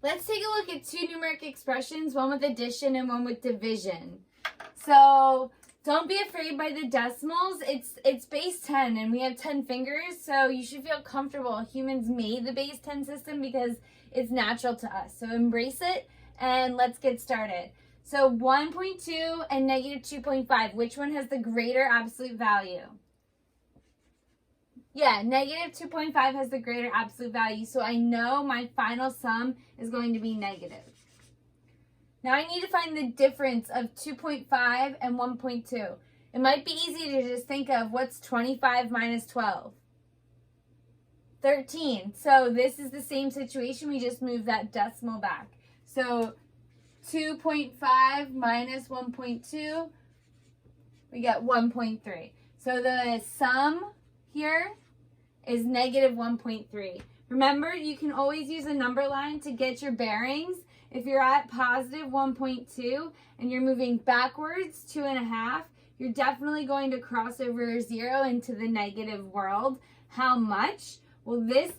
Let's take a look at two numeric expressions, one with addition and one with division. So don't be afraid by the decimals. It's base 10 and we have 10 fingers, so you should feel comfortable. Humans made the base 10 system because it's natural to us. So embrace it and let's get started. So 1.2 and negative 2.5, which one has the greater absolute value? Yeah, negative 2.5 has the greater absolute value, so I know my final sum is going to be negative. Now I need to find the difference of 2.5 and 1.2. It might be easy to just think of what's 25 minus 12? 13. So this is the same situation, we just move that decimal back. So 2.5 minus 1.2, we get 1.3. So the sum here is negative 1.3. Remember, you can always use a number line to get your bearings. If you're at positive 1.2 and you're moving backwards 2.5, you're definitely going to cross over 0 into the negative world. How much? Well, this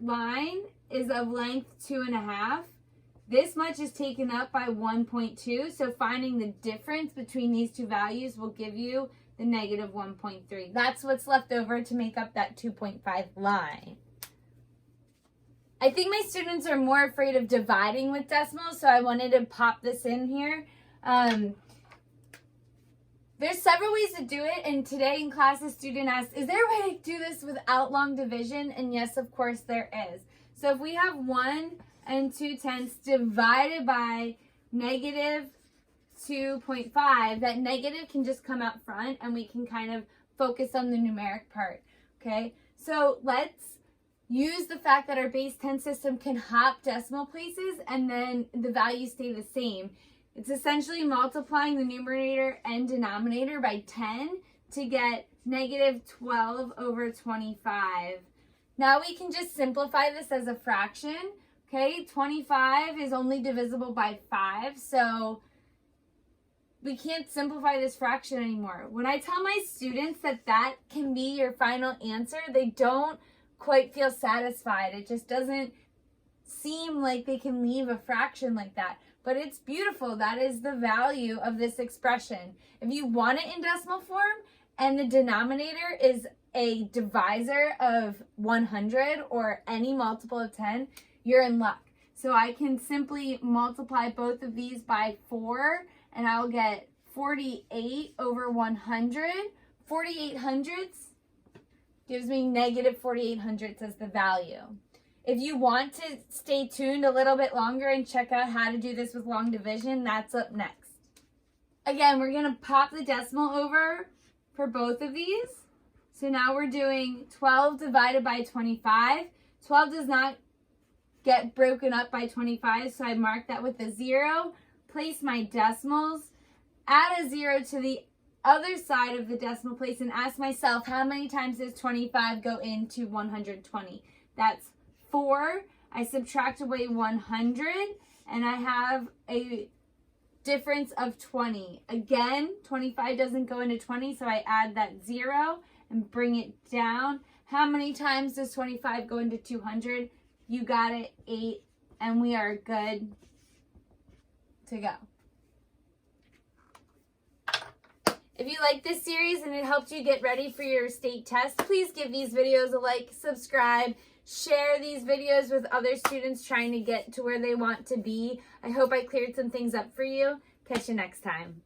line is of length 2.5. This much is taken up by 1.2, so finding the difference between these two values will give you the negative 1.3. That's what's left over to make up that 2.5 line. I think my students are more afraid of dividing with decimals, so I wanted to pop this in here. There's several ways to do it, and today in class a student asked, is there a way to do this without long division? And yes, of course there is. So if we have 1 and 2/10 divided by negative 2.5, that negative can just come out front and we can kind of focus on the numeric part, okay? So let's use the fact that our base 10 system can hop decimal places and then the values stay the same. It's essentially multiplying the numerator and denominator by 10 to get negative 12 over 25. Now we can just simplify this as a fraction, okay? 25 is only divisible by 5, so we can't simplify this fraction anymore. When I tell my students that that can be your final answer, they don't quite feel satisfied. It just doesn't seem like they can leave a fraction like that. But it's beautiful. That is the value of this expression. If you want it in decimal form and the denominator is a divisor of 100 or any multiple of 10, you're in luck. So I can simply multiply both of these by 4 and I'll get 48 over 100. 48 hundredths gives me negative 48 hundredths as the value. If you want to stay tuned a little bit longer and check out how to do this with long division, that's up next. Again, we're going to pop the decimal over for both of these. So now we're doing 12 divided by 25. 12 does not get broken up by 25, so I mark that with a 0. Place my decimals, add a 0 to the other side of the decimal place, and ask myself, how many times does 25 go into 120? That's 4. I subtract away 100, and I have a difference of 20. Again, 25 doesn't go into 20, so I add that 0 and bring it down. How many times does 25 go into 200? You got it, 8, and we are good to go. If you like this series and it helped you get ready for your state test, please give these videos a like, subscribe, share these videos with other students trying to get to where they want to be. I hope I cleared some things up for you. Catch you next time.